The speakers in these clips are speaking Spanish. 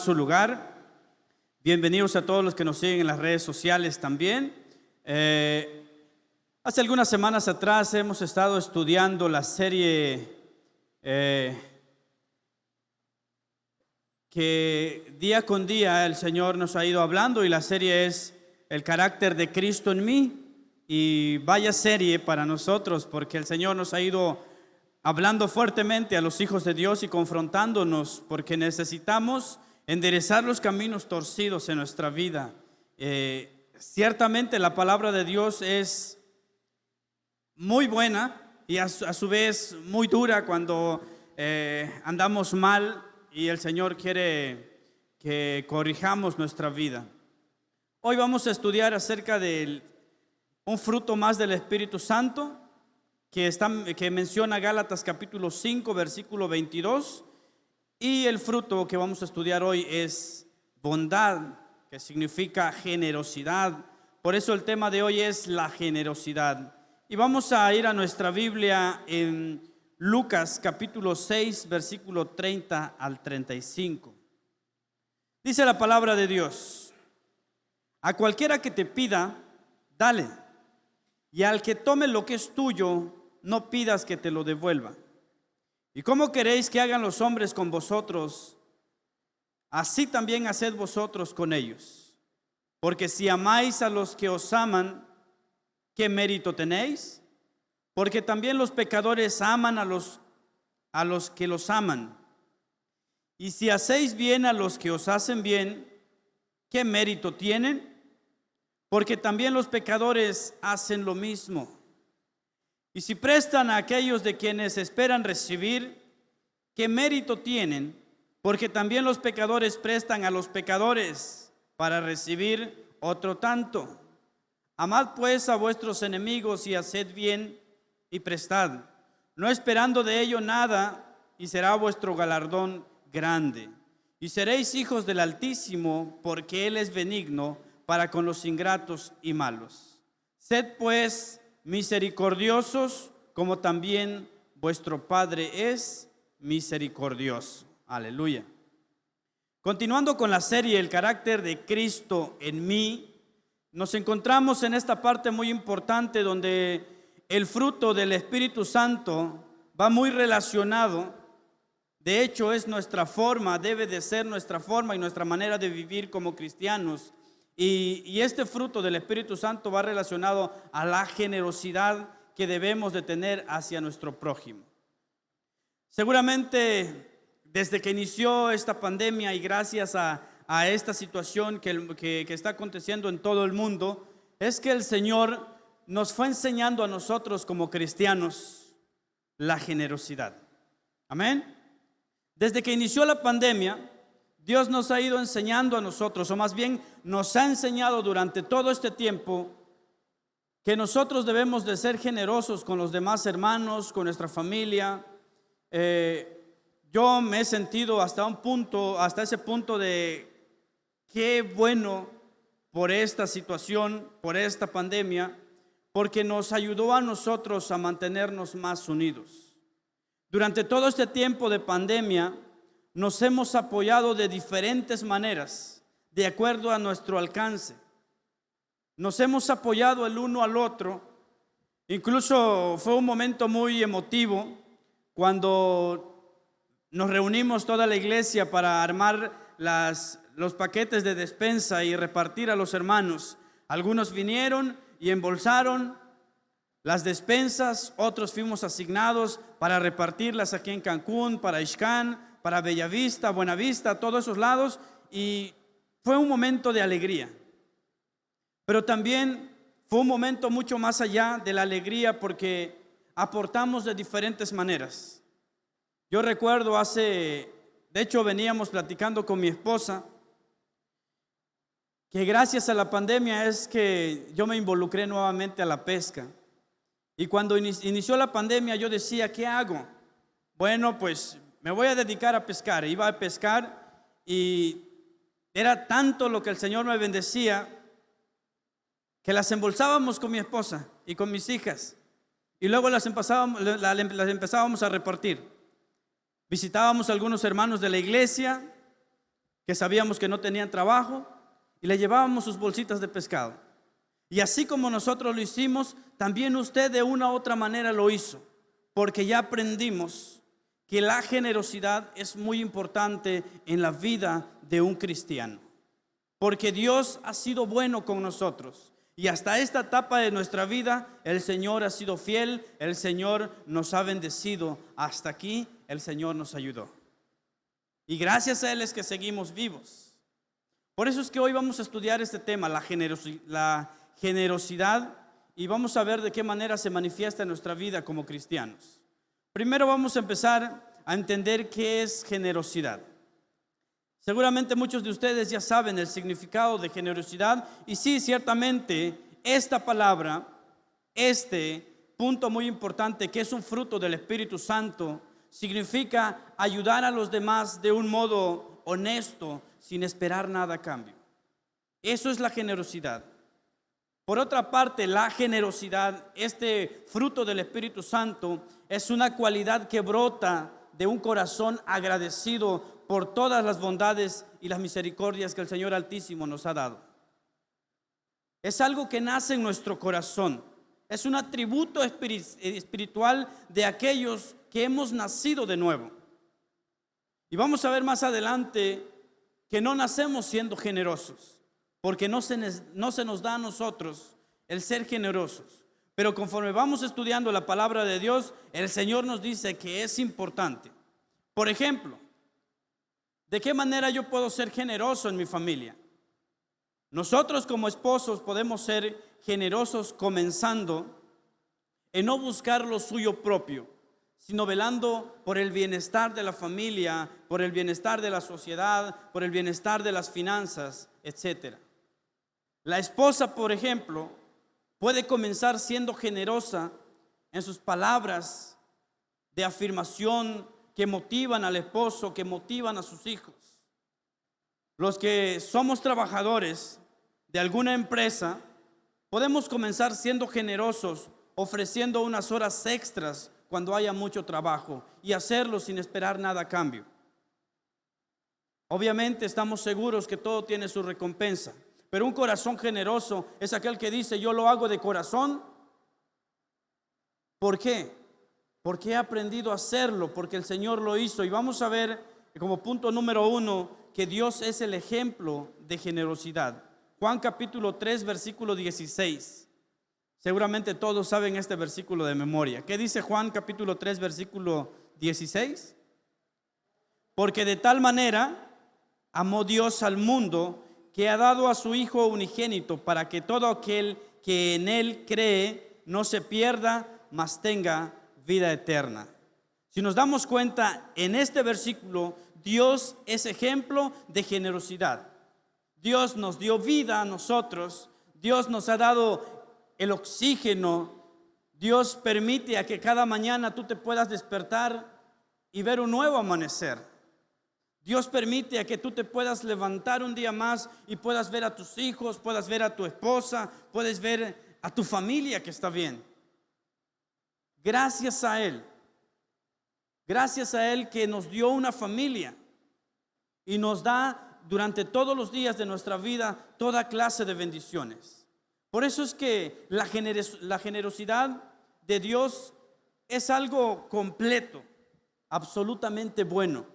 Su lugar. Bienvenidos a todos los que nos siguen en las redes sociales también. Hace algunas semanas atrás hemos estado estudiando la serie que día con día el Señor nos ha ido hablando, y la serie es El carácter de Cristo en mí. Y vaya serie para nosotros, porque el Señor nos ha ido hablando fuertemente a los hijos de Dios y confrontándonos, porque necesitamos enderezar los caminos torcidos en nuestra vida. Ciertamente la palabra de Dios es muy buena y a su vez muy dura cuando andamos mal y el Señor quiere que corrijamos nuestra vida. Hoy vamos a estudiar acerca de un fruto más del Espíritu Santo que menciona Gálatas capítulo 5 versículo 22, y el fruto que vamos a estudiar hoy es bondad, que significa generosidad. Por eso el tema de hoy es la generosidad. Y vamos a ir a nuestra Biblia en Lucas capítulo 6 versículo 30 al 35. Dice la palabra de Dios: a cualquiera que te pida, dale, y al que tome lo que es tuyo, no pidas que te lo devuelva. ¿Y cómo queréis que hagan los hombres con vosotros? Así también haced vosotros con ellos. Porque si amáis a los que os aman, ¿qué mérito tenéis? Porque también los pecadores aman a los que los aman. Y si hacéis bien a los que os hacen bien, ¿qué mérito tienen? Porque también los pecadores hacen lo mismo. Y si prestan a aquellos de quienes esperan recibir, ¿qué mérito tienen? Porque también los pecadores prestan a los pecadores para recibir otro tanto. Amad pues a vuestros enemigos y haced bien y prestad, no esperando de ello nada, y será vuestro galardón grande. Y seréis hijos del Altísimo, porque Él es benigno para con los ingratos y malos. Sed pues misericordiosos, como también vuestro Padre es misericordioso. Aleluya. Continuando con la serie El carácter de Cristo en mí, nos encontramos en esta parte muy importante donde el fruto del Espíritu Santo va muy relacionado. De hecho, es nuestra forma, debe de ser nuestra forma y nuestra manera de vivir como cristianos. Y este fruto del Espíritu Santo va relacionado a la generosidad que debemos de tener hacia nuestro prójimo. Seguramente desde que inició esta pandemia y gracias a esta situación que está aconteciendo en todo el mundo, es que el Señor nos fue enseñando a nosotros como cristianos la generosidad. Amén. Desde que inició la pandemia, Dios nos ha ido enseñando a nosotros, o más bien nos ha enseñado durante todo este tiempo, que nosotros debemos de ser generosos con los demás hermanos, con nuestra familia. Yo me he sentido hasta ese punto de qué bueno por esta situación, por esta pandemia, porque nos ayudó a nosotros a mantenernos más unidos. Durante todo este tiempo de pandemia, nos hemos apoyado de diferentes maneras, de acuerdo a nuestro alcance. Nos hemos apoyado el uno al otro. Incluso fue un momento muy emotivo cuando nos reunimos toda la iglesia para armar los paquetes de despensa y repartir a los hermanos. Algunos vinieron y embolsaron las despensas, otros fuimos asignados para repartirlas aquí en Cancún, para Ixcán, para Bellavista, Buenavista, todos esos lados, y fue un momento de alegría. Pero también fue un momento mucho más allá de la alegría, porque aportamos de diferentes maneras. Yo recuerdo de hecho veníamos platicando con mi esposa, que gracias a la pandemia es que yo me involucré nuevamente a la pesca. Y cuando inició la pandemia yo decía, ¿qué hago? Bueno, pues me voy a dedicar a pescar. Iba a pescar y era tanto lo que el Señor me bendecía que las embolsábamos con mi esposa y con mis hijas, y luego las empezábamos a repartir. Visitábamos a algunos hermanos de la iglesia que sabíamos que no tenían trabajo, y le llevábamos sus bolsitas de pescado. Y así como nosotros lo hicimos, también usted de una u otra manera lo hizo, porque ya aprendimos que la generosidad es muy importante en la vida de un cristiano, porque Dios ha sido bueno con nosotros. Y hasta esta etapa de nuestra vida, el Señor ha sido fiel, el Señor nos ha bendecido. Hasta aquí, el Señor nos ayudó. Y gracias a Él es que seguimos vivos. Por eso es que hoy vamos a estudiar este tema, la generosidad, y vamos a ver de qué manera se manifiesta en nuestra vida como cristianos. Primero vamos a empezar a entender qué es generosidad. Seguramente muchos de ustedes ya saben el significado de generosidad, y sí, ciertamente esta palabra, este punto muy importante, que es un fruto del Espíritu Santo, significa ayudar a los demás de un modo honesto, sin esperar nada a cambio. Eso es la generosidad. Por otra parte, la generosidad, este fruto del Espíritu Santo, es una cualidad que brota de un corazón agradecido por todas las bondades y las misericordias que el Señor Altísimo nos ha dado. Es algo que nace en nuestro corazón. Es un atributo espiritual de aquellos que hemos nacido de nuevo. Y vamos a ver más adelante que no nacemos siendo generosos, porque no se nos da a nosotros el ser generosos. Pero conforme vamos estudiando la palabra de Dios, el Señor nos dice que es importante. Por ejemplo, ¿de qué manera yo puedo ser generoso en mi familia? Nosotros como esposos podemos ser generosos comenzando en no buscar lo suyo propio, sino velando por el bienestar de la familia, por el bienestar de la sociedad, por el bienestar de las finanzas, etc. La esposa, por ejemplo, puede comenzar siendo generosa en sus palabras de afirmación que motivan al esposo, que motivan a sus hijos. Los que somos trabajadores de alguna empresa, podemos comenzar siendo generosos, ofreciendo unas horas extras cuando haya mucho trabajo, y hacerlo sin esperar nada a cambio. Obviamente estamos seguros que todo tiene su recompensa, pero un corazón generoso es aquel que dice: yo lo hago de corazón. ¿Por qué? Porque he aprendido a hacerlo, porque el Señor lo hizo. Y vamos a ver como punto número 1 que Dios es el ejemplo de generosidad. Juan capítulo 3 versículo 16. Seguramente todos saben este versículo de memoria. ¿Qué dice Juan capítulo 3 versículo 16? Porque de tal manera amó Dios al mundo, que ha dado a su Hijo unigénito, para que todo aquel que en Él cree no se pierda, mas tenga vida eterna. Si nos damos cuenta, en este versículo Dios es ejemplo de generosidad. Dios nos dio vida a nosotros, Dios nos ha dado el oxígeno, Dios permite a que cada mañana tú te puedas despertar y ver un nuevo amanecer. Dios permite a que tú te puedas levantar un día más y puedas ver a tus hijos, puedas ver a tu esposa, puedes ver a tu familia que está bien. Gracias a Él que nos dio una familia y nos da durante todos los días de nuestra vida toda clase de bendiciones. Por eso es que la generosidad de Dios es algo completo, absolutamente bueno.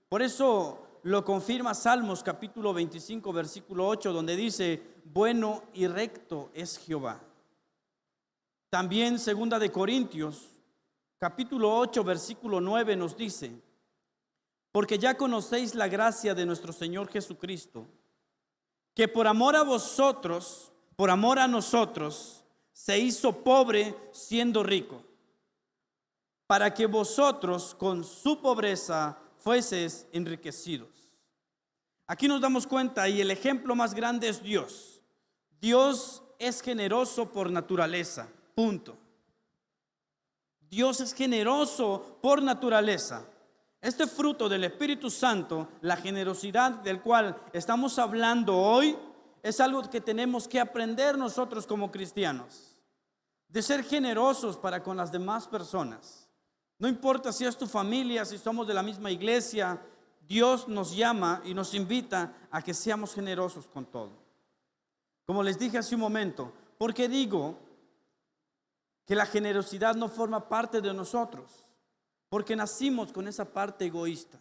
Por eso lo confirma Salmos capítulo 25 versículo 8, donde dice: bueno y recto es Jehová. También segunda de Corintios capítulo 8 versículo 9 nos dice: porque ya conocéis la gracia de nuestro Señor Jesucristo, que por amor a vosotros, por amor a nosotros, se hizo pobre siendo rico, para que vosotros con su pobreza fueseis enriquecidos. Aquí nos damos cuenta, y el ejemplo más grande es Dios. Dios es generoso por naturaleza, punto. Dios es generoso por naturaleza. Este fruto del Espíritu Santo, la generosidad del cual estamos hablando hoy, es algo que tenemos que aprender nosotros como cristianos, de ser generosos para con las demás personas. No importa si es tu familia, si somos de la misma iglesia, Dios nos llama y nos invita a que seamos generosos con todo. Como les dije hace un momento, ¿por qué digo que la generosidad no forma parte de nosotros? Porque nacimos con esa parte egoísta.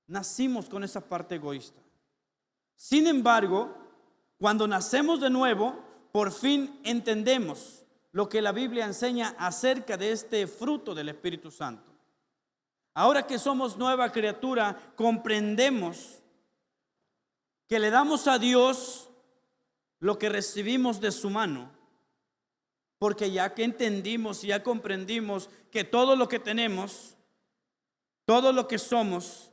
Nacimos con esa parte egoísta. Sin embargo, cuando nacemos de nuevo, por fin entendemos lo que la Biblia enseña acerca de este fruto del Espíritu Santo. Ahora que somos nueva criatura, comprendemos que le damos a Dios lo que recibimos de su mano, porque ya que entendimos y ya comprendimos que todo lo que tenemos, todo lo que somos,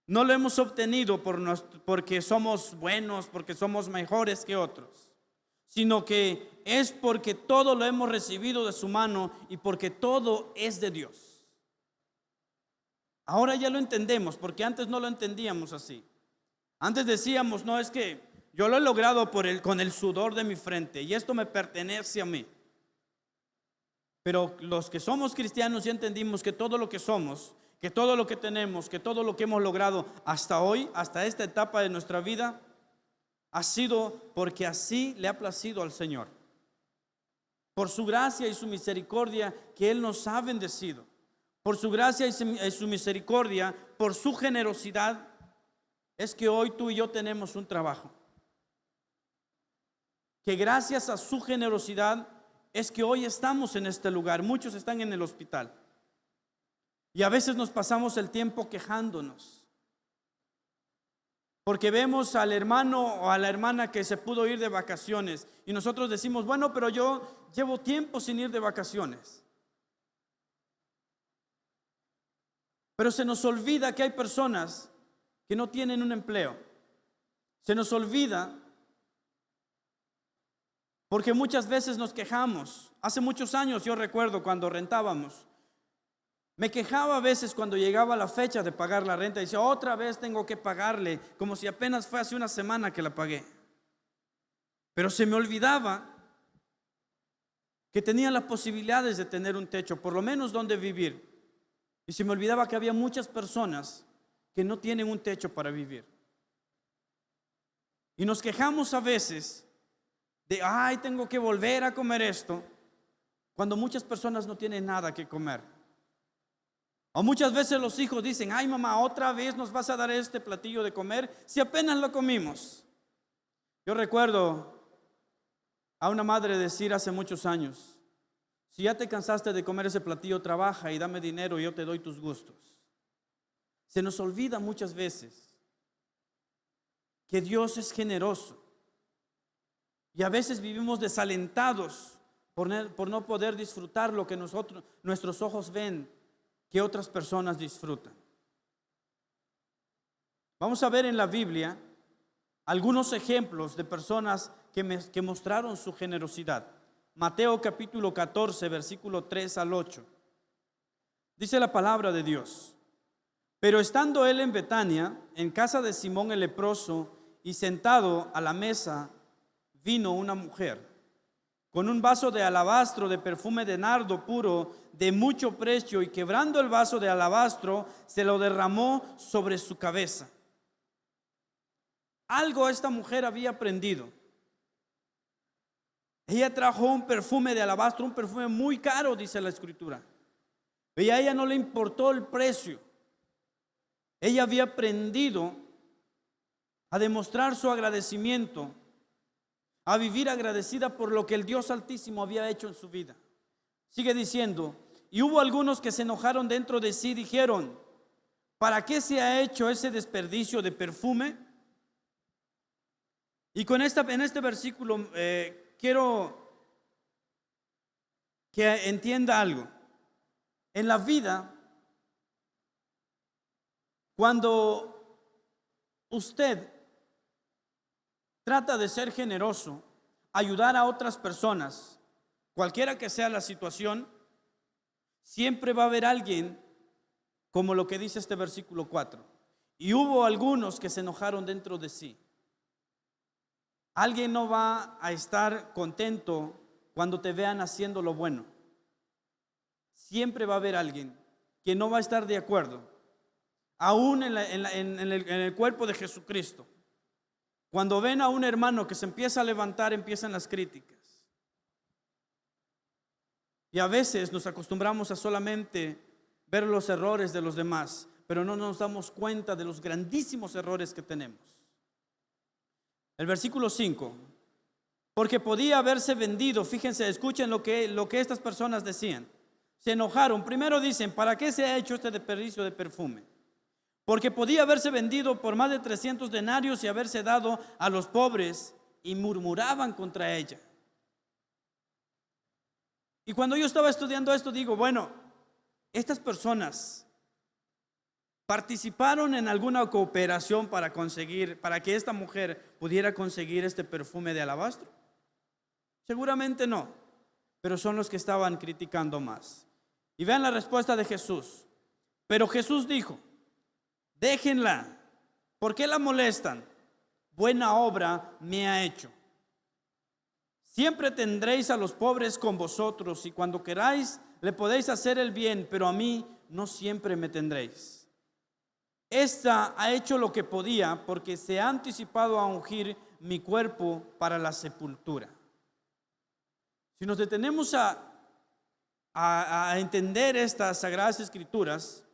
no lo hemos obtenido porque somos buenos, porque somos mejores que otros, sino que es porque todo lo hemos recibido de su mano y porque todo es de Dios. Ahora ya lo entendemos, porque antes no lo entendíamos así. Antes decíamos, no, es que yo lo he logrado con el sudor de mi frente y esto me pertenece a mí. Pero los que somos cristianos ya entendimos que todo lo que somos, que todo lo que tenemos, que todo lo que hemos logrado hasta hoy, hasta esta etapa de nuestra vida, ha sido porque así le ha placido al Señor. Por su gracia y su misericordia que Él nos ha bendecido. Por su gracia y su misericordia, por su generosidad, es que hoy tú y yo tenemos un trabajo. Que gracias a su generosidad es que hoy estamos en este lugar. Muchos están en el hospital. Y a veces nos pasamos el tiempo quejándonos. Porque vemos al hermano o a la hermana que se pudo ir de vacaciones. Y nosotros decimos, bueno, pero yo llevo tiempo sin ir de vacaciones. Pero se nos olvida que hay personas que no tienen un empleo. Se nos olvida porque muchas veces nos quejamos. Hace muchos años yo recuerdo cuando rentábamos. Me quejaba a veces cuando llegaba la fecha de pagar la renta. Y decía, otra vez tengo que pagarle, como si apenas fue hace una semana que la pagué. Pero se me olvidaba que tenía las posibilidades de tener un techo, por lo menos donde vivir. Y se me olvidaba que había muchas personas que no tienen un techo para vivir. Y nos quejamos a veces de, ay, tengo que volver a comer esto, cuando muchas personas no tienen nada que comer. O muchas veces los hijos dicen, ay mamá, otra vez nos vas a dar este platillo de comer si apenas lo comimos. Yo recuerdo a una madre decir hace muchos años, si ya te cansaste de comer ese platillo, trabaja y dame dinero y yo te doy tus gustos. Se nos olvida muchas veces que Dios es generoso. Y a veces vivimos desalentados por no poder disfrutar lo que nuestros ojos ven que otras personas disfrutan. Vamos a ver en la Biblia algunos ejemplos de personas que mostraron su generosidad. Mateo capítulo 14, versículo 3 al 8. Dice la palabra de Dios. Pero estando él en Betania, en casa de Simón el leproso, y sentado a la mesa, vino una mujer con un vaso de alabastro de perfume de nardo puro de mucho precio, y quebrando el vaso de alabastro, se lo derramó sobre su cabeza. Algo esta mujer había aprendido. Ella trajo un perfume de alabastro, un perfume muy caro, dice la Escritura. Y a ella no le importó el precio. Ella había aprendido a demostrar su agradecimiento, a vivir agradecida por lo que el Dios Altísimo había hecho en su vida. Sigue diciendo, y hubo algunos que se enojaron dentro de sí, dijeron, ¿para qué se ha hecho ese desperdicio de perfume? Y en este versículo quiero que entienda algo. En la vida, cuando usted trata de ser generoso, ayudar a otras personas, cualquiera que sea la situación, siempre va a haber alguien, como lo que dice este versículo 4. Y hubo algunos que se enojaron dentro de sí. Alguien no va a estar contento cuando te vean haciendo lo bueno. Siempre va a haber alguien que no va a estar de acuerdo. aún en el cuerpo de Jesucristo. Cuando ven a un hermano que se empieza a levantar, empiezan las críticas. Y a veces nos acostumbramos a solamente ver los errores de los demás, pero no nos damos cuenta de los grandísimos errores que tenemos. El versículo 5. Porque podía haberse vendido. Fíjense, escuchen lo que estas personas decían. Se enojaron. Primero dicen: ¿para qué se ha hecho este desperdicio de perfume? Porque podía haberse vendido por más de 300 denarios y haberse dado a los pobres. Y murmuraban contra ella. Y cuando yo estaba estudiando esto, digo, bueno, estas personas participaron en alguna cooperación para que esta mujer pudiera conseguir este perfume de alabastro. Seguramente no, pero son los que estaban criticando más. Y vean la respuesta de Jesús. Pero Jesús dijo: déjenla, ¿por qué la molestan? Buena obra me ha hecho. Siempre tendréis a los pobres con vosotros, y cuando queráis le podéis hacer el bien, pero a mí no siempre me tendréis. Esta ha hecho lo que podía, porque se ha anticipado a ungir mi cuerpo para la sepultura. Si nos detenemos a entender estas sagradas escrituras,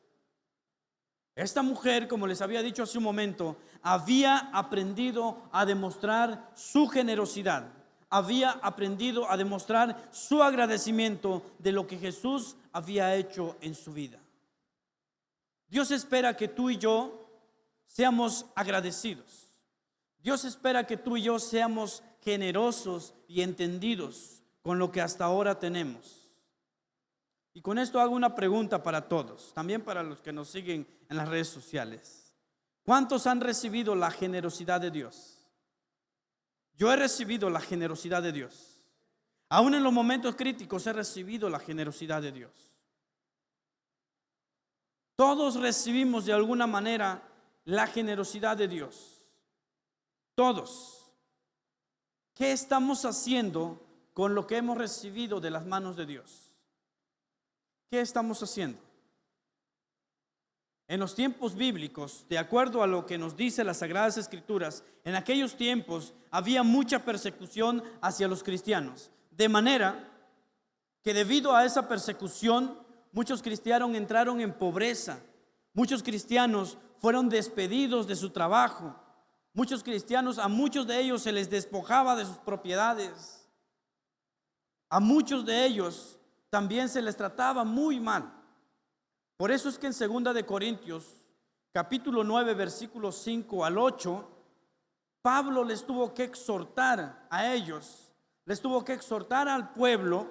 esta mujer, como les había dicho hace un momento, había aprendido a demostrar su generosidad. Había aprendido a demostrar su agradecimiento de lo que Jesús había hecho en su vida. Dios espera que tú y yo seamos agradecidos. Dios espera que tú y yo seamos generosos y entendidos con lo que hasta ahora tenemos. Y con esto hago una pregunta para todos, también para los que nos siguen en las redes sociales. ¿Cuántos han recibido la generosidad de Dios? Yo he recibido la generosidad de Dios. Aún en los momentos críticos he recibido la generosidad de Dios. Todos recibimos de alguna manera la generosidad de Dios. Todos. ¿Qué estamos haciendo con lo que hemos recibido de las manos de Dios? ¿Qué estamos haciendo? En los tiempos bíblicos, de acuerdo a lo que nos dice las Sagradas Escrituras, en aquellos tiempos había mucha persecución hacia los cristianos. De manera que debido a esa persecución, muchos cristianos entraron en pobreza. Muchos cristianos fueron despedidos de su trabajo. Muchos cristianos, a muchos de ellos se les despojaba de sus propiedades. A muchos de ellos también se les trataba muy mal. Por eso es que en 2 de Corintios, capítulo 9, versículos 5 al 8, Pablo les tuvo que exhortar a ellos, les tuvo que exhortar al pueblo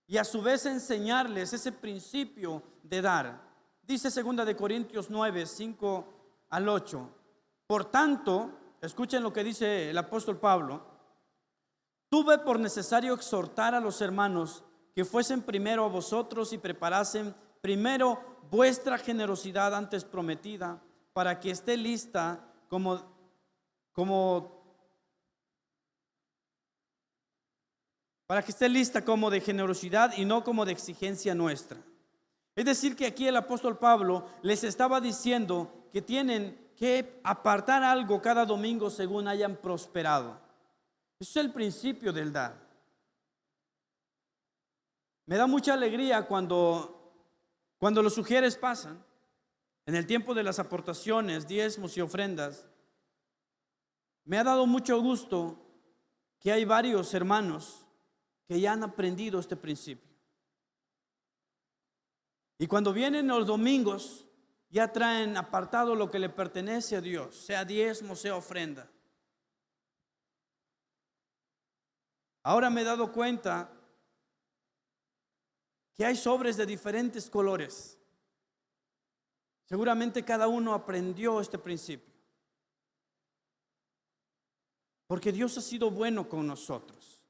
y a su vez enseñarles ese principio de dar. Dice 2 de Corintios 9, 5 al 8. Por tanto, escuchen lo que dice el apóstol Pablo: tuve por necesario exhortar a los hermanos que fuesen primero a vosotros y preparasen primero vuestra generosidad antes prometida, para que esté lista como de generosidad y no como de exigencia nuestra. Es decir, que aquí el apóstol Pablo les estaba diciendo que tienen que apartar algo cada domingo según hayan prosperado. Eso es el principio del dar. Me da mucha alegría cuando los sugieres pasan, en el tiempo de las aportaciones, diezmos y ofrendas. Me ha dado mucho gusto que hay varios hermanos que ya han aprendido este principio. Y cuando vienen los domingos, ya traen apartado lo que le pertenece a Dios, sea diezmo, sea ofrenda. Ahora me he dado cuenta que hay sobres de diferentes colores. Seguramente cada uno aprendió este principio. Porque Dios ha sido bueno con nosotros.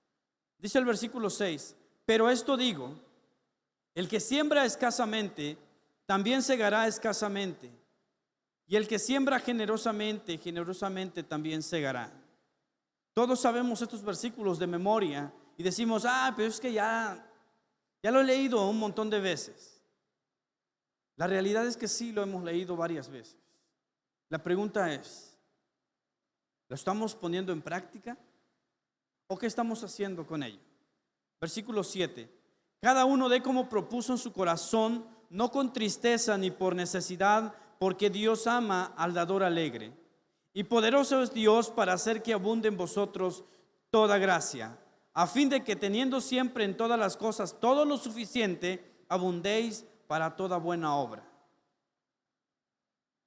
Dice el versículo 6: pero esto digo, el que siembra escasamente, también segará escasamente. Y el que siembra generosamente, generosamente también segará. Todos sabemos estos versículos de memoria y decimos: pero es que ya lo he leído un montón de veces. La realidad es que sí lo hemos leído varias veces. La pregunta es, ¿lo estamos poniendo en práctica? ¿O qué estamos haciendo con ello? Versículo 7. Cada uno dé como propuso en su corazón, no con tristeza ni por necesidad, porque Dios ama al dador alegre. Y poderoso es Dios para hacer que abunde en vosotros toda gracia, a fin de que teniendo siempre en todas las cosas todo lo suficiente, abundéis para toda buena obra.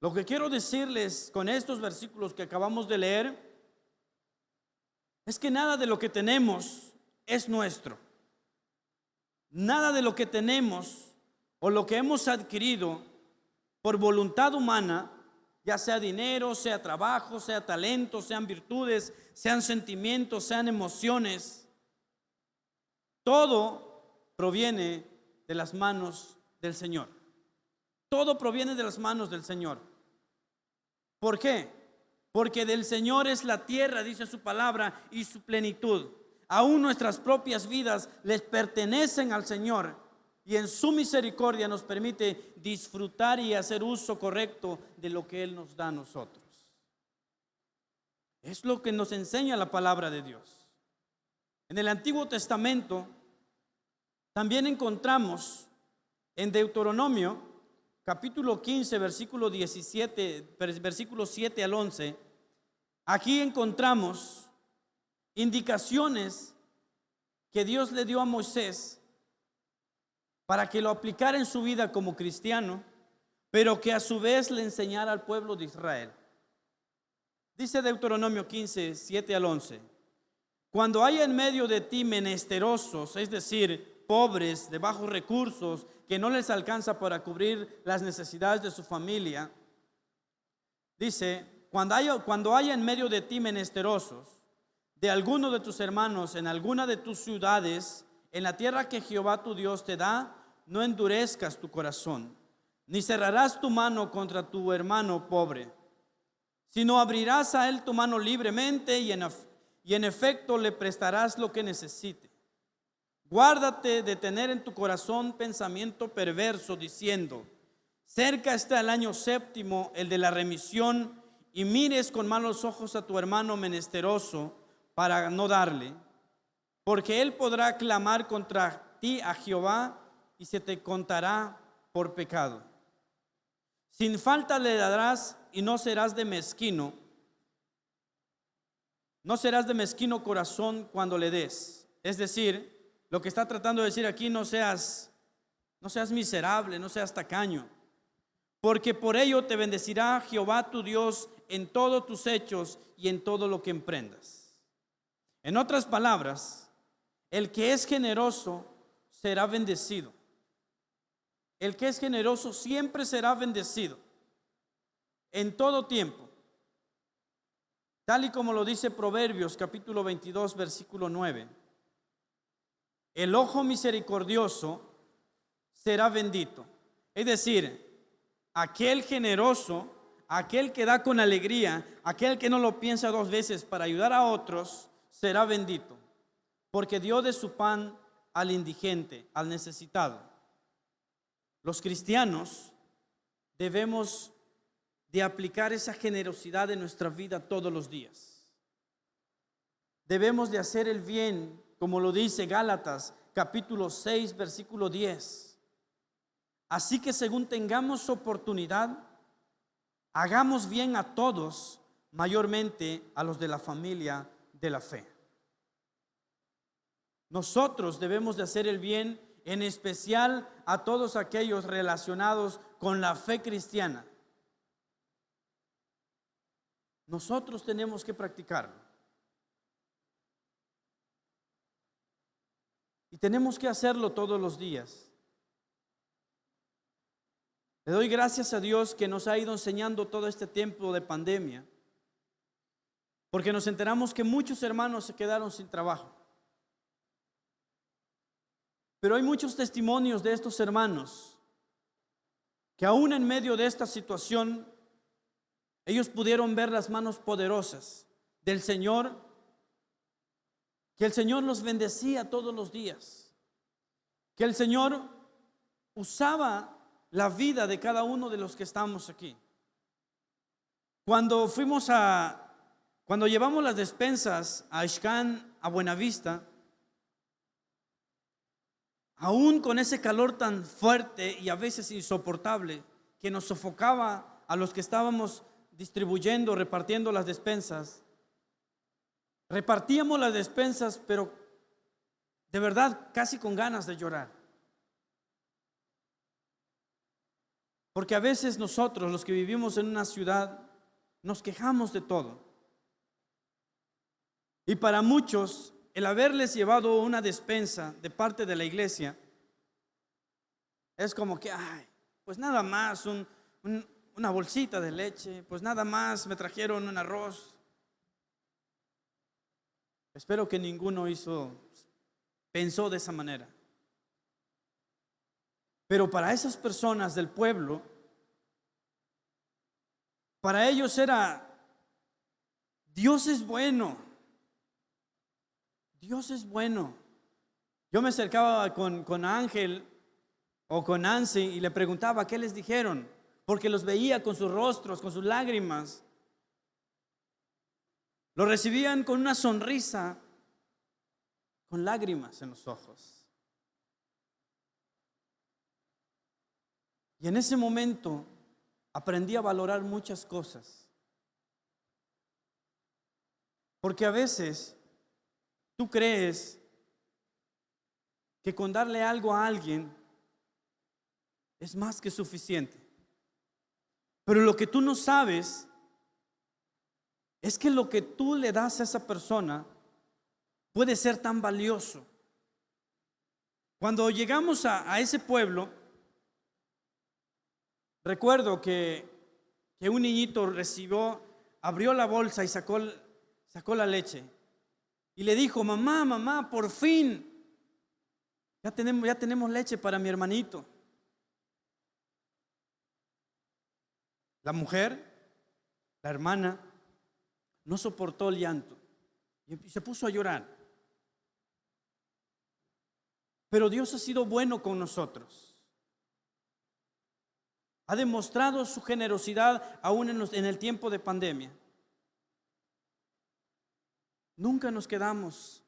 Lo que quiero decirles con estos versículos que acabamos de leer es que nada de lo que tenemos es nuestro. Nada de lo que tenemos o lo que hemos adquirido por voluntad humana, ya sea dinero, sea trabajo, sea talento, sean virtudes, sean sentimientos, sean emociones, todo proviene de las manos del Señor. Todo proviene de las manos del Señor. ¿Por qué? Porque del Señor es la tierra, dice su palabra, y su plenitud. Aún nuestras propias vidas les pertenecen al Señor, y en su misericordia nos permite disfrutar y hacer uso correcto de lo que Él nos da a nosotros. Es lo que nos enseña la palabra de Dios. En el Antiguo Testamento también encontramos en Deuteronomio capítulo 15, versículo 17, versículos 7 al 11, aquí encontramos indicaciones que Dios le dio a Moisés para que lo aplicara en su vida como cristiano, pero que a su vez le enseñara al pueblo de Israel. Dice Deuteronomio 15, 7 al 11, cuando haya en medio de ti menesterosos, es decir, pobres, de bajos recursos, que no les alcanza para cubrir las necesidades de su familia, dice, cuando haya en medio de ti menesterosos, de alguno de tus hermanos, en alguna de tus ciudades, en la tierra que Jehová tu Dios te da, no endurezcas tu corazón, ni cerrarás tu mano contra tu hermano pobre, sino abrirás a él tu mano libremente y en efecto le prestarás lo que necesite. Guárdate de tener en tu corazón pensamiento perverso diciendo, cerca está el año séptimo, el de la remisión, y mires con malos ojos a tu hermano menesteroso para no darle, porque él podrá clamar contra ti a Jehová y se te contará por pecado. Sin falta le darás y no serás de mezquino corazón cuando le des. Es decir, lo que está tratando de decir aquí, no seas miserable, no seas tacaño, porque por ello te bendecirá Jehová tu Dios en todos tus hechos y en todo lo que emprendas. En otras palabras, el que es generoso será bendecido. El que es generoso siempre será bendecido en todo tiempo, tal y como lo dice Proverbios capítulo 22 versículo 9. El ojo misericordioso será bendito. Es decir, aquel generoso, aquel que da con alegría, aquel que no lo piensa dos veces para ayudar a otros, será bendito, porque dio de su pan al indigente, al necesitado. Los cristianos debemos de aplicar esa generosidad en nuestra vida todos los días. Debemos de hacer el bien, como lo dice Gálatas capítulo 6 versículo 10. Así que según tengamos oportunidad, hagamos bien a todos, mayormente a los de la familia de la fe. Nosotros debemos de hacer el bien, en especial a todos aquellos relacionados con la fe cristiana. Nosotros tenemos que practicarlo. Y tenemos que hacerlo todos los días. Le doy gracias a Dios que nos ha ido enseñando todo este tiempo de pandemia, porque nos enteramos que muchos hermanos se quedaron sin trabajo. Pero hay muchos testimonios de estos hermanos que aún en medio de esta situación, ellos pudieron ver las manos poderosas del Señor, que el Señor los bendecía todos los días, que el Señor usaba la vida de cada uno de los que estamos aquí. Cuando llevamos las despensas a Xcán, a Buenavista, aún con ese calor tan fuerte y a veces insoportable que nos sofocaba a los que estábamos distribuyendo, repartiendo las despensas, repartíamos las despensas, pero de verdad casi con ganas de llorar. Porque a veces nosotros, los que vivimos en una ciudad, nos quejamos de todo. Y para muchos, el haberles llevado una despensa de parte de la iglesia es como que, ay, pues nada más una bolsita de leche, pues nada más me trajeron un arroz. Espero que ninguno pensó de esa manera. Pero para esas personas del pueblo, para ellos era, Dios es bueno, Dios es bueno. Yo me acercaba con Ángel o con Nancy y le preguntaba qué les dijeron, porque los veía con sus rostros, con sus lágrimas. Lo recibían con una sonrisa, con lágrimas en los ojos. Y en ese momento aprendí a valorar muchas cosas. Porque a veces tú crees que con darle algo a alguien es más que suficiente. Pero lo que tú no sabes es que lo que tú le das a esa persona puede ser tan valioso. Cuando llegamos a ese pueblo, recuerdo que un niñito abrió la bolsa y sacó la leche y le dijo: mamá, por fin ya tenemos leche para mi hermanito. La mujer, la hermana, no soportó el llanto y se puso a llorar. Pero Dios ha sido bueno con nosotros. Ha demostrado su generosidad aún en el tiempo de pandemia. Nunca nos quedamos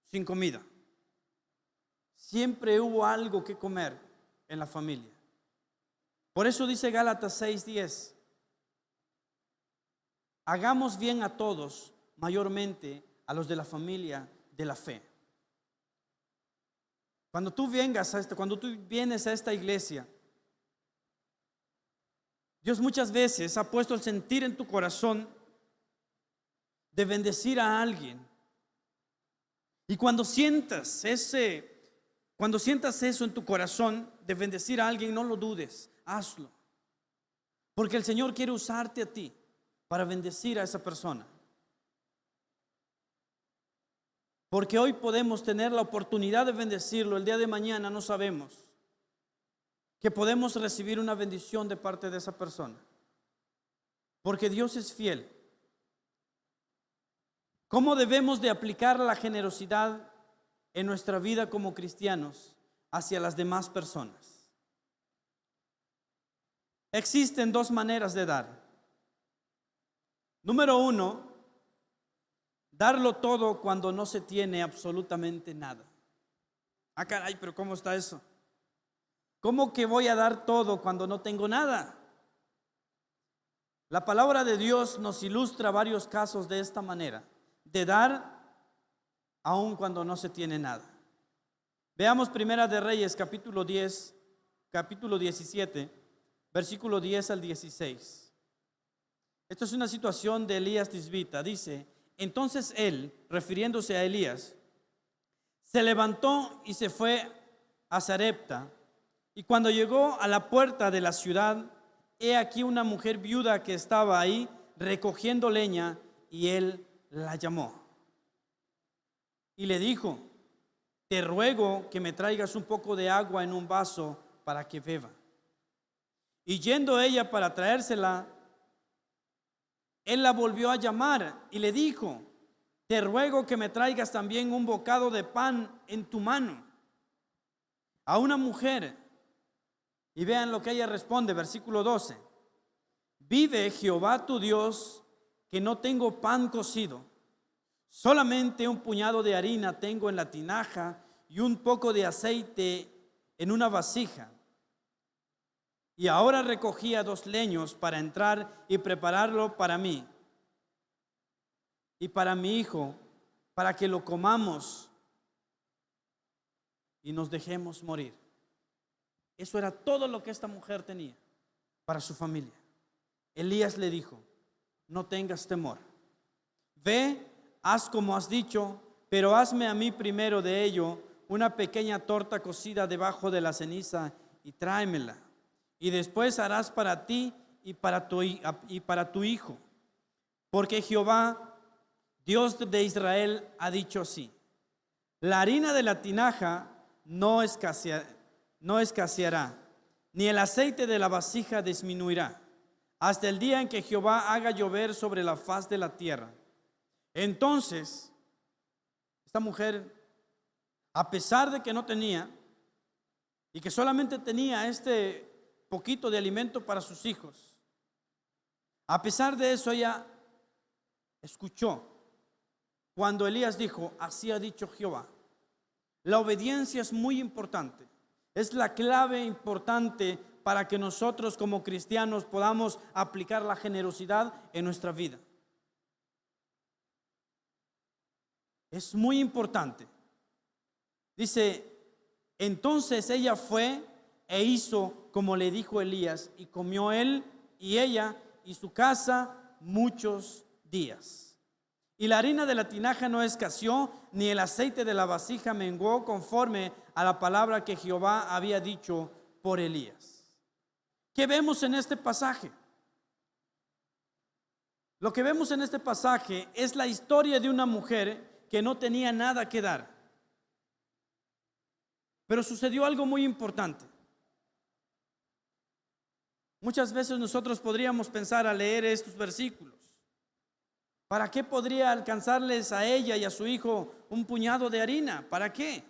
sin comida. Siempre hubo algo que comer en la familia. Por eso dice Gálatas 6:10: hagamos bien a todos, mayormente a los de la familia de la fe. Cuando tú vienes a esta iglesia, Dios muchas veces ha puesto el sentir en tu corazón de bendecir a alguien. Y cuando sientas eso en tu corazón de bendecir a alguien, no lo dudes, hazlo. Porque el Señor quiere usarte a ti para bendecir a esa persona. Porque hoy podemos tener la oportunidad de bendecirlo, el día de mañana no sabemos que podemos recibir una bendición de parte de esa persona. Porque Dios es fiel. ¿Cómo debemos de aplicar la generosidad en nuestra vida como cristianos hacia las demás personas? Existen dos maneras de dar. Número 1, darlo todo cuando no se tiene absolutamente nada. Ah, caray, pero ¿cómo está eso? ¿Cómo que voy a dar todo cuando no tengo nada? La palabra de Dios nos ilustra varios casos de esta manera, de dar aun cuando no se tiene nada. Veamos Primera de Reyes, capítulo 17, versículo 10 al 16. Esto es una situación de Elías Tisbita. Dice: entonces él, refiriéndose a Elías, se levantó y se fue a Sarepta. Y cuando llegó a la puerta de la ciudad, he aquí una mujer viuda que estaba ahí recogiendo leña, y él la llamó y le dijo: te ruego que me traigas un poco de agua en un vaso para que beba. Y yendo ella para traérsela, él la volvió a llamar y le dijo: te ruego que me traigas también un bocado de pan en tu mano. A una mujer Y vean lo que ella responde, versículo 12. Vive Jehová tu Dios, que no tengo pan cocido, solamente un puñado de harina tengo en la tinaja y un poco de aceite en una vasija. Y ahora recogía 2 leños para entrar y prepararlo para mí y para mi hijo, para que lo comamos y nos dejemos morir. Eso era todo lo que esta mujer tenía para su familia. Elías le dijo: no tengas temor, ve, haz como has dicho, pero hazme a mí primero de ello una pequeña torta cocida debajo de la ceniza y tráemela. Y después harás para ti y para tu hijo. Porque Jehová, Dios de Israel, ha dicho así: la harina de la tinaja no escaseará, ni el aceite de la vasija disminuirá, hasta el día en que Jehová haga llover sobre la faz de la tierra. Entonces, esta mujer, a pesar de que no tenía y que solamente tenía este poquito de alimento para sus hijos, a pesar de eso ella escuchó cuando Elías dijo: así ha dicho Jehová. La obediencia es muy importante, es la clave importante para que nosotros como cristianos podamos aplicar la generosidad en nuestra vida. Es muy importante. Dice: entonces ella fue e hizo como le dijo Elías, y comió él y ella y su casa muchos días. Y la harina de la tinaja no escaseó, ni el aceite de la vasija menguó, conforme a la palabra que Jehová había dicho por Elías. ¿Qué vemos en este pasaje? Lo que vemos en este pasaje es la historia de una mujer que no tenía nada que dar. Pero sucedió algo muy importante. Muchas veces nosotros podríamos pensar al leer estos versículos: ¿para qué podría alcanzarles a ella y a su hijo un puñado de harina? ¿Para qué?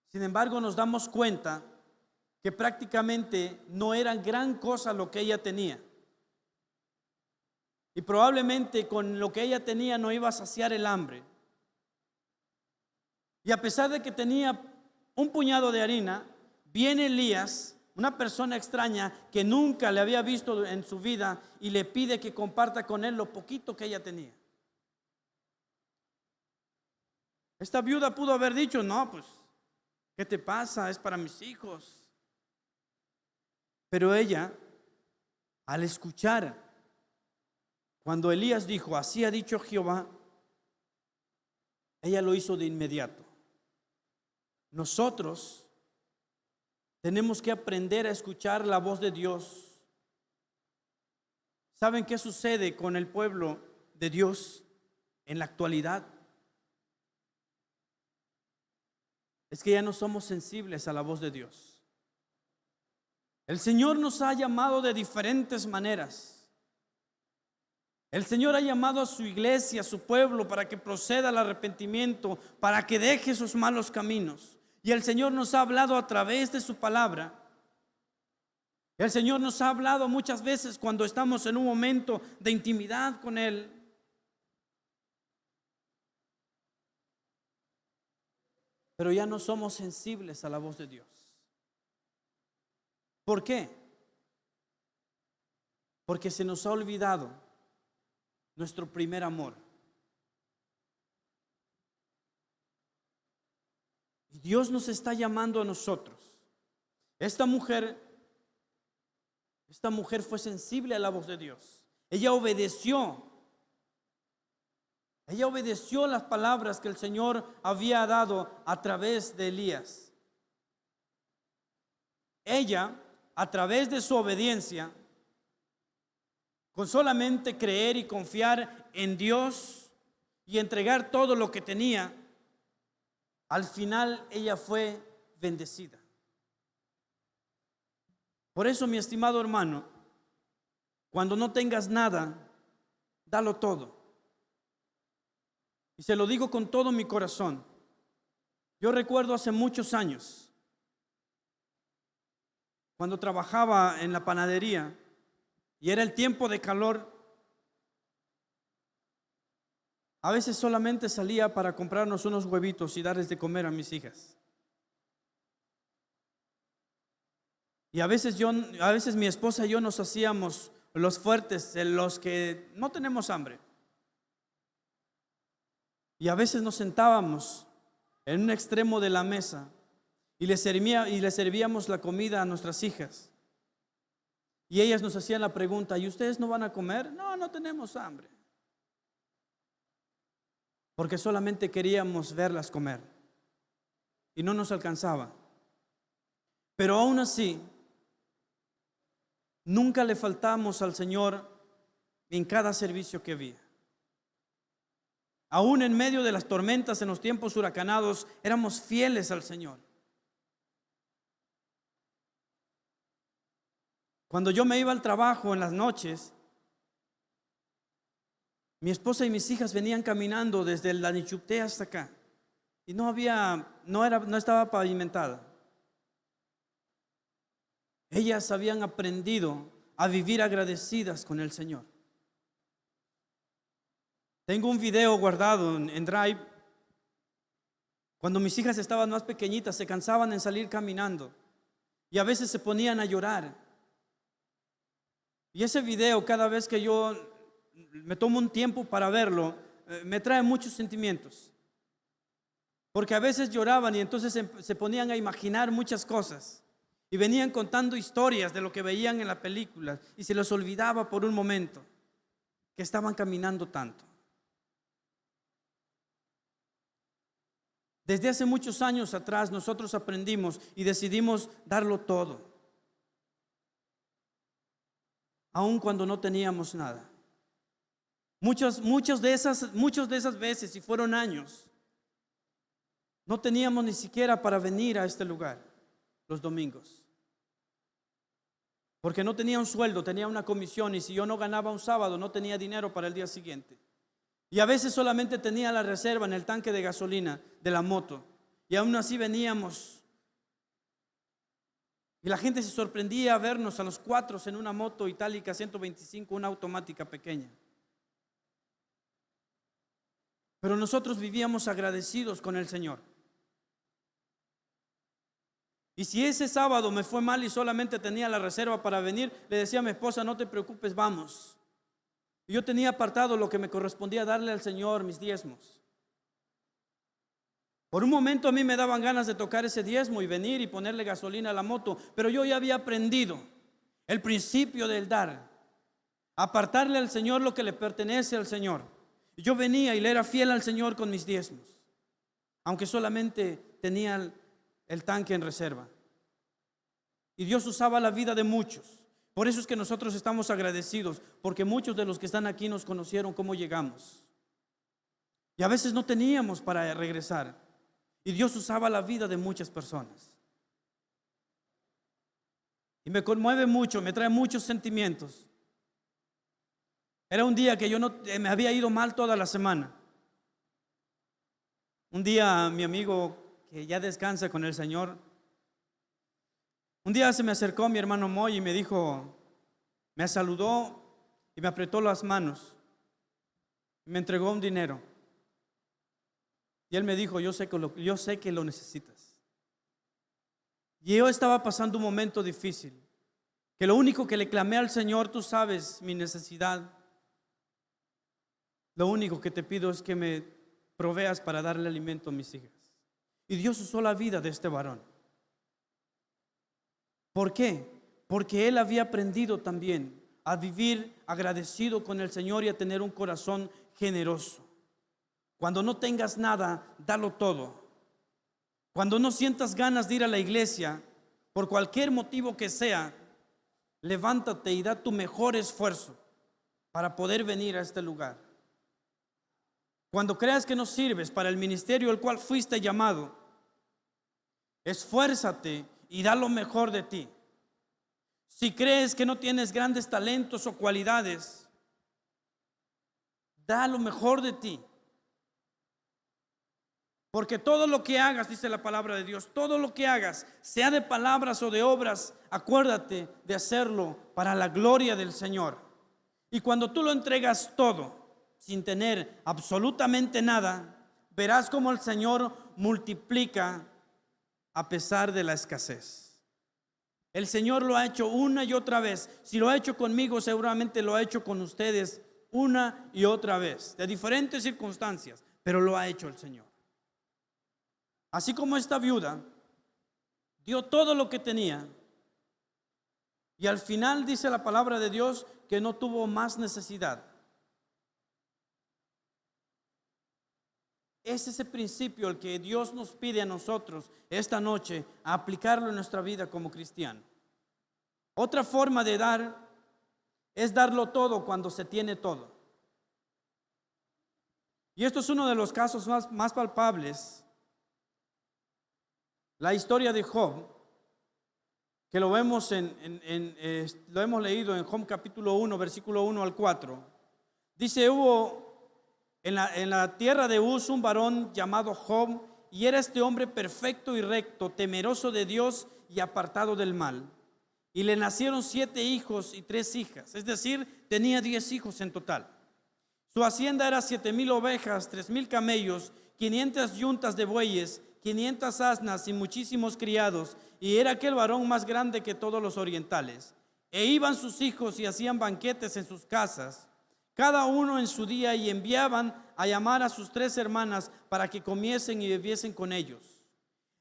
Sin embargo, nos damos cuenta que prácticamente no era gran cosa lo que ella tenía. Y probablemente con lo que ella tenía no iba a saciar el hambre. Y a pesar de que tenía un puñado de harina, viene Elías, una persona extraña que nunca le había visto en su vida, y le pide que comparta con él lo poquito que ella tenía. Esta viuda pudo haber dicho: no, pues, ¿qué te pasa? Es para mis hijos. Pero ella, al escuchar cuando Elías dijo: así ha dicho Jehová, ella lo hizo de inmediato. Nosotros tenemos que aprender a escuchar la voz de Dios. ¿Saben qué sucede con el pueblo de Dios en la actualidad? Es que ya no somos sensibles a la voz de Dios. El Señor nos ha llamado de diferentes maneras. El Señor ha llamado a su iglesia, a su pueblo, para que proceda al arrepentimiento, para que deje sus malos caminos. Y el Señor nos ha hablado a través de su palabra. El Señor nos ha hablado muchas veces cuando estamos en un momento de intimidad con Él. Pero ya no somos sensibles a la voz de Dios. ¿Por qué? Porque se nos ha olvidado nuestro primer amor. Y Dios nos está llamando a nosotros. Esta mujer fue sensible a la voz de Dios. Ella obedeció las palabras que el Señor había dado a través de Elías. Ella, a través de su obediencia, con solamente creer y confiar en Dios y entregar todo lo que tenía, al final ella fue bendecida. Por eso, mi estimado hermano, cuando no tengas nada, dalo todo. Y se lo digo con todo mi corazón. Yo recuerdo hace muchos años, cuando trabajaba en la panadería y era el tiempo de calor, a veces solamente salía para comprarnos unos huevitos y darles de comer a mis hijas. Y a veces mi esposa y yo nos hacíamos los fuertes, los que no tenemos hambre. Y a veces nos sentábamos en un extremo de la mesa y le servíamos la comida a nuestras hijas. Y ellas nos hacían la pregunta: ¿y ustedes no van a comer? No, no tenemos hambre. Porque solamente queríamos verlas comer y no nos alcanzaba. Pero aún así, nunca le faltamos al Señor en cada servicio que había. Aún en medio de las tormentas, en los tiempos huracanados, éramos fieles al Señor. Cuando yo me iba al trabajo en las noches, mi esposa y mis hijas venían caminando desde el Anichupté hasta acá y no estaba pavimentada. Ellas habían aprendido a vivir agradecidas con el Señor. Tengo un video guardado en Drive. Cuando mis hijas estaban más pequeñitas, se cansaban en salir caminando y a veces se ponían a llorar. Y ese video, cada vez que yo me tomo un tiempo para verlo, me trae muchos sentimientos. Porque a veces lloraban y entonces se ponían a imaginar muchas cosas. Y venían contando historias de lo que veían en la película y se les olvidaba por un momento que estaban caminando tanto. Desde hace muchos años atrás nosotros aprendimos y decidimos darlo todo, aun cuando no teníamos nada. Muchas de esas veces, y fueron años, no teníamos ni siquiera para venir a este lugar los domingos. Porque no tenía un sueldo, tenía una comisión, y si yo no ganaba un sábado no tenía dinero para el día siguiente. Y a veces solamente tenía la reserva en el tanque de gasolina de la moto. Y aún así veníamos. Y la gente se sorprendía a vernos a los cuatro en una moto itálica 125, una automática pequeña. Pero nosotros vivíamos agradecidos con el Señor. Y si ese sábado me fue mal y solamente tenía la reserva para venir, le decía a mi esposa: no te preocupes, vamos. Y yo tenía apartado lo que me correspondía darle al Señor, mis diezmos. Por un momento a mí me daban ganas de tocar ese diezmo y venir y ponerle gasolina a la moto, pero yo ya había aprendido el principio del dar, apartarle al Señor lo que le pertenece al Señor. Y yo venía y le era fiel al Señor con mis diezmos, aunque solamente tenía el tanque en reserva. Y Dios usaba la vida de muchos. Por eso es que nosotros estamos agradecidos, porque muchos de los que están aquí nos conocieron cómo llegamos. Y a veces no teníamos para regresar. Y Dios usaba la vida de muchas personas. Y me conmueve mucho, me trae muchos sentimientos. Era un día que yo me había ido mal toda la semana. Un día mi amigo, que ya descansa con el Señor, un día se me acercó mi hermano Moy y me dijo, me saludó y me apretó las manos y me entregó un dinero. Y él me dijo: yo sé que lo necesitas. Y yo estaba pasando un momento difícil, que lo único que le clamé al Señor: tú sabes mi necesidad, lo único que te pido es que me proveas para darle alimento a mis hijas. Y Dios usó la vida de este varón. ¿Por qué? Porque él había aprendido también a vivir agradecido con el Señor y a tener un corazón generoso. Cuando no tengas nada, dalo todo. Cuando no sientas ganas de ir a la iglesia, por cualquier motivo que sea, levántate y da tu mejor esfuerzo para poder venir a este lugar. Cuando creas que no sirves para el ministerio al cual fuiste llamado, esfuérzate y da lo mejor de ti. Si crees que no tienes grandes talentos o cualidades, da lo mejor de ti. Porque todo lo que hagas, dice la palabra de Dios, todo lo que hagas, sea de palabras o de obras, acuérdate de hacerlo para la gloria del Señor. Y cuando tú lo entregas todo, sin tener absolutamente nada, verás cómo el Señor multiplica a pesar de la escasez. El Señor lo ha hecho una y otra vez. Si lo ha hecho conmigo, seguramente lo ha hecho con ustedes una y otra vez, de diferentes circunstancias, pero lo ha hecho el Señor. Así como esta viuda dio todo lo que tenía y al final dice la palabra de Dios que no tuvo más necesidad. Es ese principio el que Dios nos pide a nosotros esta noche a aplicarlo en nuestra vida como cristiano. Otra forma de dar es darlo todo cuando se tiene todo. Y esto es uno de los casos más palpables. La historia de Job, que lo vemos lo hemos leído en Job capítulo 1, versículo 1 al 4. Dice, hubo en la tierra de Uz un varón llamado Job, y era este hombre perfecto y recto, temeroso de Dios y apartado del mal. Y le nacieron 7 hijos y 3 hijas, es decir, tenía 10 hijos en total. Su hacienda era 7,000 ovejas, 3,000 camellos, 500 yuntas de bueyes, 500 asnas y muchísimos criados, y era aquel varón más grande que todos los orientales. E iban sus hijos y hacían banquetes en sus casas, cada uno en su día, y enviaban a llamar a sus 3 hermanas para que comiesen y bebiesen con ellos.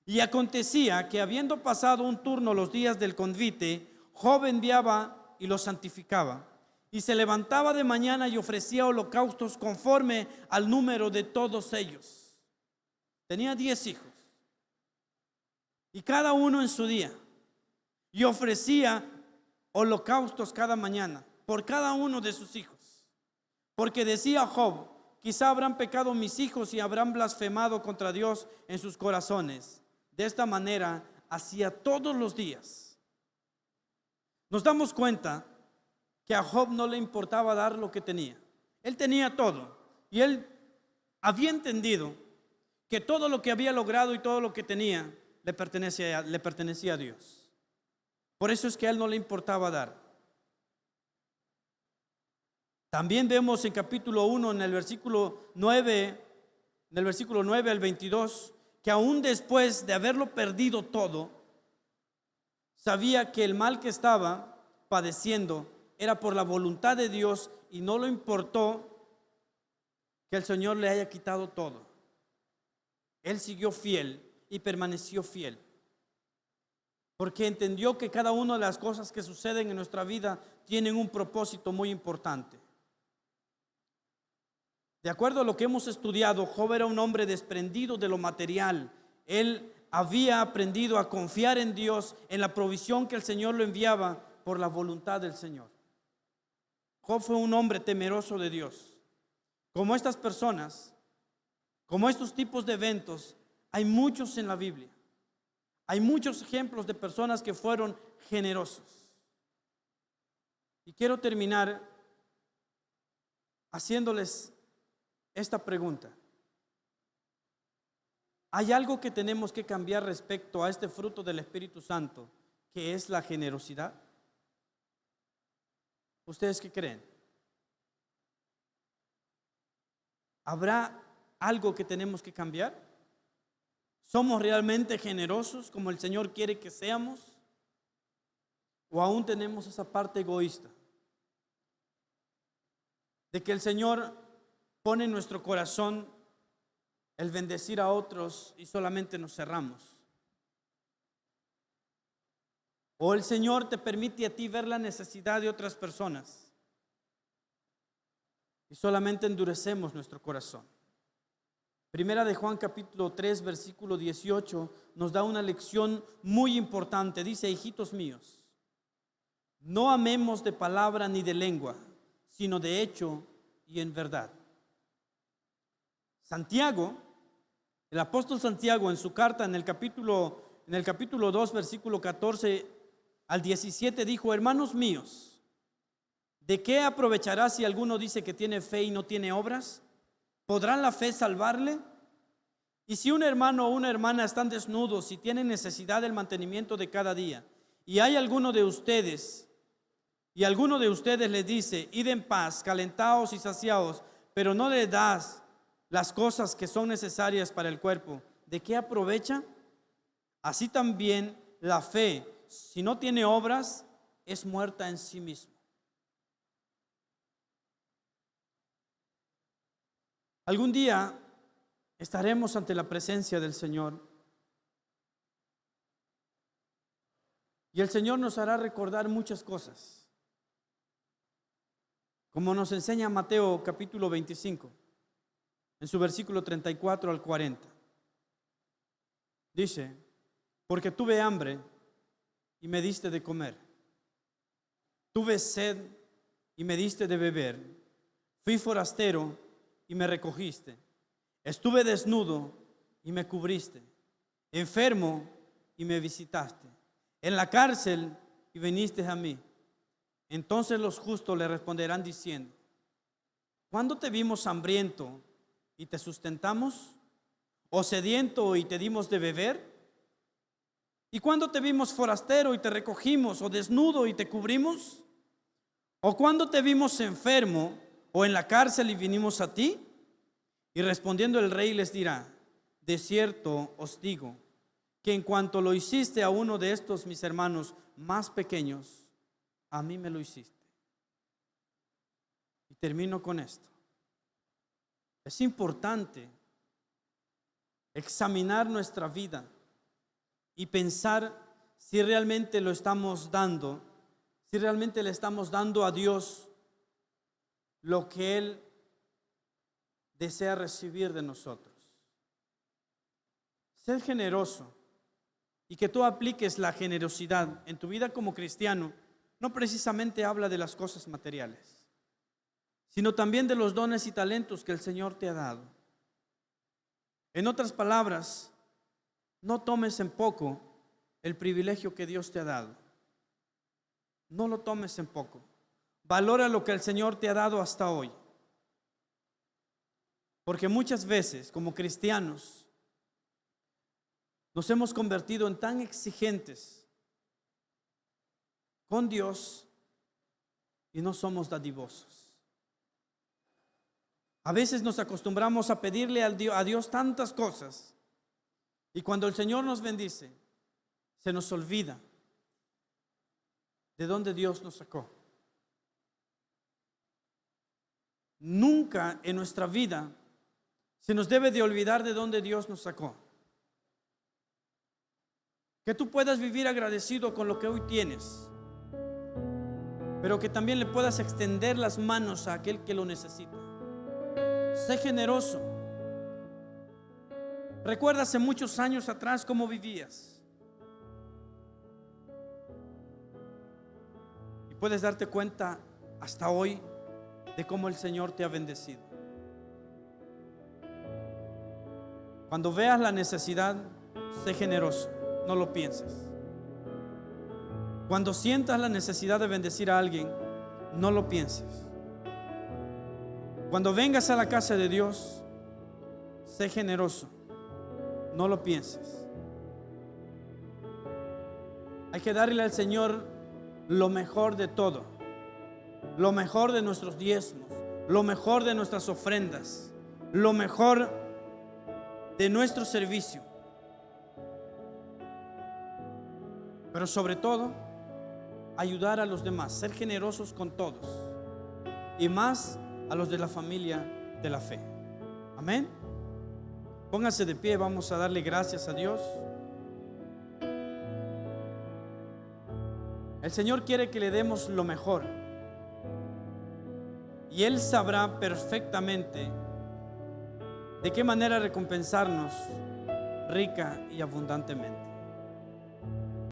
Y acontecía que, habiendo pasado un turno los días del convite, Job enviaba y los santificaba, y se levantaba de mañana y ofrecía holocaustos conforme al número de todos ellos. Tenía 10 hijos, y cada uno en su día, y ofrecía holocaustos cada mañana por cada uno de sus hijos. Porque decía Job, quizá habrán pecado mis hijos y habrán blasfemado contra Dios en sus corazones. De esta manera hacía todos los días. Nos damos cuenta que a Job no le importaba dar lo que tenía. Él tenía todo, y él había entendido que todo lo que había logrado y todo lo que tenía le pertenecía a Dios. Por eso es que a él no le importaba dar. También vemos en capítulo 1, en el versículo 9, del versículo 9 al 22, que aún después de haberlo perdido todo, sabía que el mal que estaba padeciendo era por la voluntad de Dios, y no le importó que el Señor le haya quitado todo. Él siguió fiel y permaneció fiel, porque entendió que cada una de las cosas que suceden en nuestra vida tienen un propósito muy importante. De acuerdo a lo que hemos estudiado, Job era un hombre desprendido de lo material. Él había aprendido a confiar en Dios, en la provisión que el Señor lo enviaba por la voluntad del Señor. Job fue un hombre temeroso de Dios. Como estas personas, como estos tipos de eventos, hay muchos en la Biblia. Hay muchos ejemplos de personas que fueron generosos. Y quiero terminar haciéndoles esta pregunta. ¿Hay algo que tenemos que cambiar respecto a este fruto del Espíritu Santo, que es la generosidad? ¿Ustedes qué creen? ¿Habrá algo que tenemos que cambiar? ¿Somos realmente generosos como el Señor quiere que seamos? ¿O aún tenemos esa parte egoísta de que el Señor pone en nuestro corazón el bendecir a otros y solamente nos cerramos? ¿O el Señor te permite a ti ver la necesidad de otras personas y solamente endurecemos nuestro corazón? Primera de Juan capítulo 3 versículo 18 nos da una lección muy importante. Dice: hijitos míos, no amemos de palabra ni de lengua, sino de hecho y en verdad. Santiago, el apóstol Santiago, en su carta en el capítulo 2 versículo 14 al 17 dijo: hermanos míos, ¿de qué aprovechará si alguno dice que tiene fe y no tiene obras? ¿Podrá la fe salvarle? Y si un hermano o una hermana están desnudos y tienen necesidad del mantenimiento de cada día, y hay alguno de ustedes les dice: id en paz, calentaos y saciaos, pero no le das las cosas que son necesarias para el cuerpo, ¿de qué aprovecha? Así también la fe, si no tiene obras, es muerta en sí misma. Algún día estaremos ante la presencia del Señor, y el Señor nos hará recordar muchas cosas, como nos enseña Mateo capítulo 25, en su versículo 34 al 40. Dice: porque tuve hambre y me diste de comer, tuve sed y me diste de beber, fui forastero y me recogiste, estuve desnudo y me cubriste, enfermo y me visitaste, en la cárcel y viniste a mí. Entonces los justos le responderán diciendo: ¿cuándo te vimos hambriento y te sustentamos? ¿O sediento y te dimos de beber? ¿Y cuándo te vimos forastero y te recogimos? ¿O desnudo y te cubrimos? ¿O cuándo te vimos enfermo o en la cárcel y vinimos a ti? Y respondiendo el rey les dirá: de cierto os digo, que en cuanto lo hiciste a uno de estos mis hermanos más pequeños, a mí me lo hiciste. Y termino con esto. Es importante examinar nuestra vida y pensar si realmente lo estamos dando, si realmente le estamos dando a Dios lo que Él desea recibir de nosotros. Ser generoso, y que tú apliques la generosidad en tu vida como cristiano, no precisamente habla de las cosas materiales, sino también de los dones y talentos que el Señor te ha dado. En otras palabras, no tomes en poco el privilegio que Dios te ha dado. No lo tomes en poco. Valora lo que el Señor te ha dado hasta hoy. Porque muchas veces, como cristianos, nos hemos convertido en tan exigentes con Dios y no somos dadivosos. A veces nos acostumbramos a pedirle a Dios tantas cosas, y cuando el Señor nos bendice, se nos olvida de dónde Dios nos sacó. Nunca en nuestra vida se nos debe de olvidar de dónde Dios nos sacó. Que tú puedas vivir agradecido con lo que hoy tienes, pero que también le puedas extender las manos a aquel que lo necesita. Sé generoso. Recuerda hace muchos años atrás cómo vivías, y puedes darte cuenta hasta hoy de cómo el Señor te ha bendecido. Cuando veas la necesidad, sé generoso, no lo pienses. Cuando sientas la necesidad de bendecir a alguien, no lo pienses. Cuando vengas a la casa de Dios, sé generoso, no lo pienses. Hay que darle al Señor lo mejor de todo, lo mejor de nuestros diezmos, lo mejor de nuestras ofrendas, lo mejor de nuestro servicio. Pero sobre todo, ayudar a los demás, ser generosos con todos, y más a los de la familia de la fe. Amén. Pónganse de pie, vamos a darle gracias a Dios. El Señor quiere que le demos lo mejor, y Él sabrá perfectamente de qué manera recompensarnos rica y abundantemente.